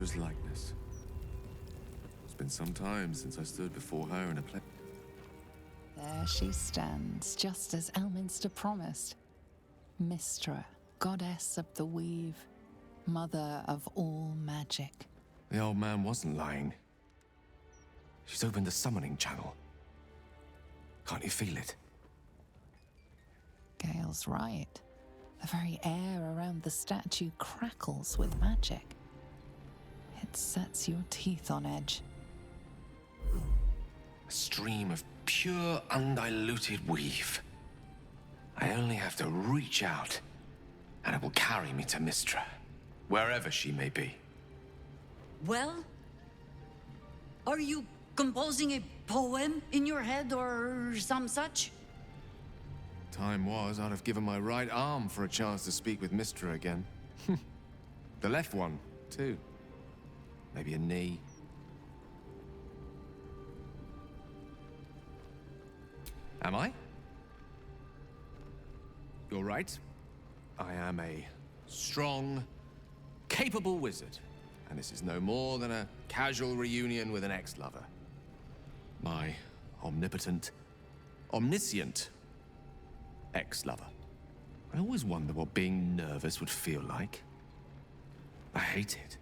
Mistra's likeness. It's been some time since I stood before her in a place. There she stands, just as Elminster promised. Mystra, goddess of the weave, mother of all magic. The old man wasn't lying. She's opened the summoning channel. Can't you feel it? Gale's right. The very air around the statue crackles with magic. It sets your teeth on edge. A stream of pure, undiluted weave. I only have to reach out, and it will carry me to Mystra, wherever she may be. Well? Are you composing a poem in your head or some such? Time was, I'd have given my right arm for a chance to speak with Mystra again. The left one, too. Maybe a knee. Am I? You're right. I am a strong, capable wizard. And this is no more than a casual reunion with an ex-lover. My omnipotent, omniscient ex-lover. I always wonder what being nervous would feel like. I hate it.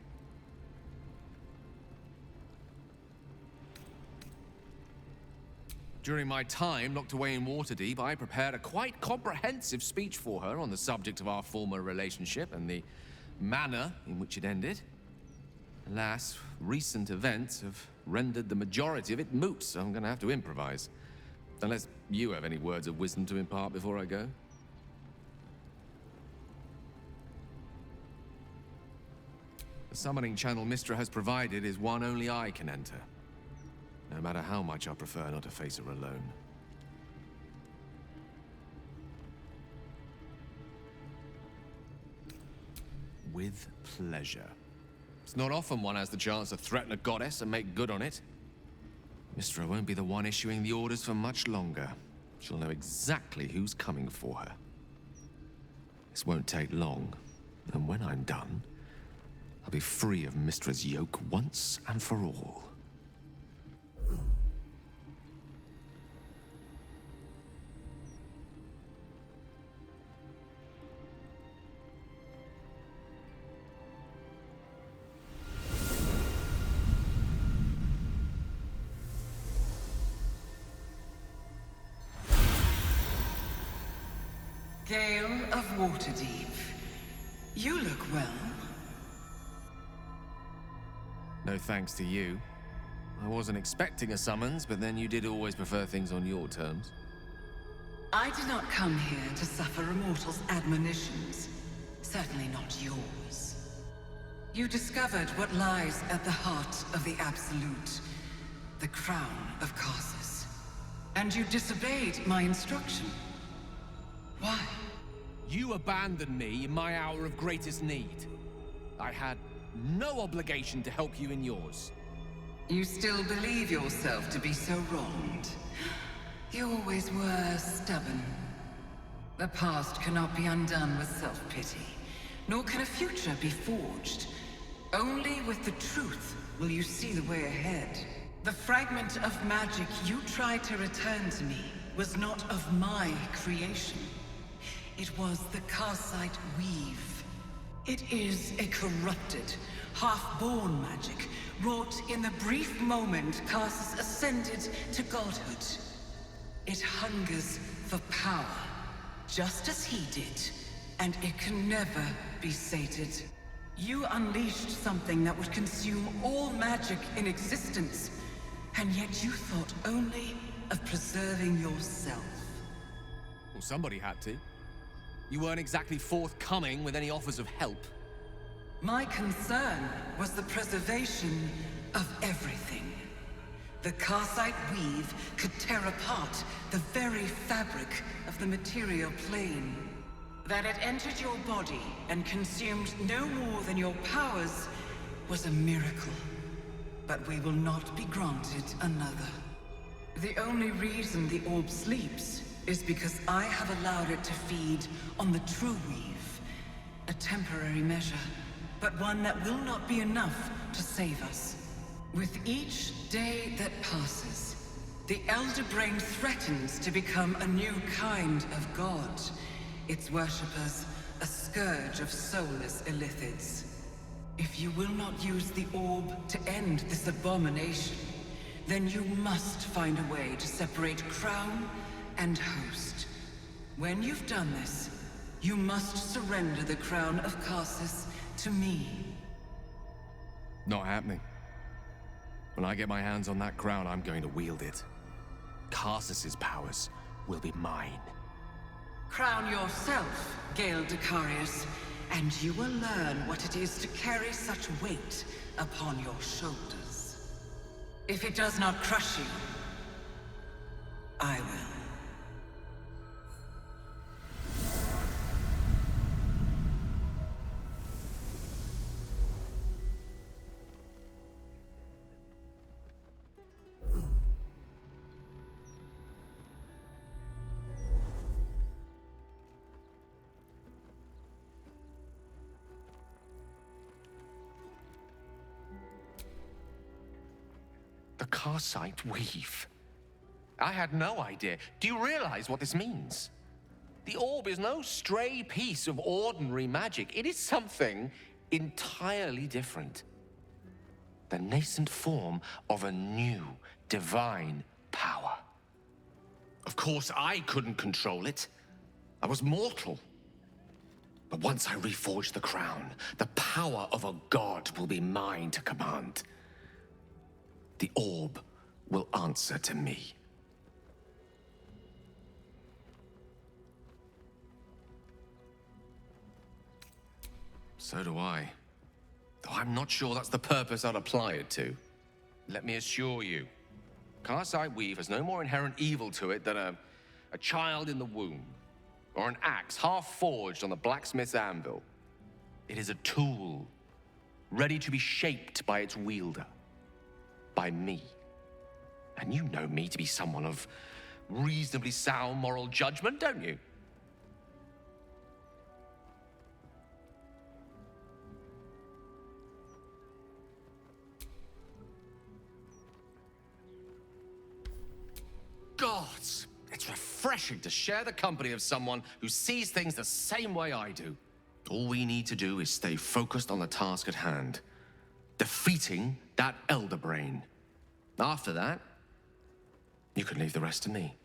During my time locked away in Waterdeep, I prepared a quite comprehensive speech for her on the subject of our former relationship and the manner in which it ended. Alas, recent events have rendered the majority of it moot, so I'm gonna have to improvise. Unless you have any words of wisdom to impart before I go. The summoning channel Mystra has provided is one only I can enter. No matter how much I prefer not to face her alone. With pleasure. It's not often one has the chance to threaten a goddess and make good on it. Mystra won't be the one issuing the orders for much longer. She'll know exactly who's coming for her. This won't take long, and when I'm done, I'll be free of Mystra's yoke once and for all. Gale of Waterdeep, you look well. No thanks to you. I wasn't expecting a summons, but then you did always prefer things on your terms. I did not come here to suffer a mortal's admonitions. Certainly not yours. You discovered what lies at the heart of the Absolute, the crown of Karsus. And you disobeyed my instruction. Why? You abandoned me in my hour of greatest need. I had no obligation to help you in yours. You still believe yourself to be so wronged. You always were stubborn. The past cannot be undone with self-pity, nor can a future be forged. Only with the truth will you see the way ahead. The fragment of magic you tried to return to me was not of my creation. It was the Karsite weave. It is a corrupted, half-born magic, wrought in the brief moment Karsus ascended to godhood. It hungers for power, just as he did, and it can never be sated. You unleashed something that would consume all magic in existence, and yet you thought only of preserving yourself. Well, somebody had to. You weren't exactly forthcoming with any offers of help. My concern was the preservation of everything. The Karsite weave could tear apart the very fabric of the material plane. That it entered your body and consumed no more than your powers was a miracle. But we will not be granted another. The only reason the orb sleeps is because I have allowed it to feed on the true weave. A temporary measure, but one that will not be enough to save us. With each day that passes, the Elder Brain threatens to become a new kind of god. Its worshippers, a scourge of soulless illithids. If you will not use the orb to end this abomination, then you must find a way to separate crown and host. When you've done this, you must surrender the crown of Karsus to me. Not happening. When I get my hands on that crown, I'm going to wield it. Karsus's powers will be mine. Crown yourself, Gale Decarius, and you will learn what it is to carry such weight upon your shoulders. If it does not crush you, I will. The Karsite Weave. I had no idea. Do you realize what this means? The orb is no stray piece of ordinary magic. It is something entirely different. The nascent form of a new, divine power. Of course, I couldn't control it. I was mortal. But once I reforge the crown, the power of a god will be mine to command. The orb will answer to me. So do I. Though I'm not sure that's the purpose I'd apply it to. Let me assure you, Karsite Weave has no more inherent evil to it than a child in the womb, or an axe half forged on the blacksmith's anvil. It is a tool, ready to be shaped by its wielder. By me. And you know me to be someone of reasonably sound moral judgment, don't you? Gods! It's refreshing to share the company of someone who sees things the same way I do. All we need to do is stay focused on the task at hand. Defeating that Elder Brain. After that, you can leave the rest to me.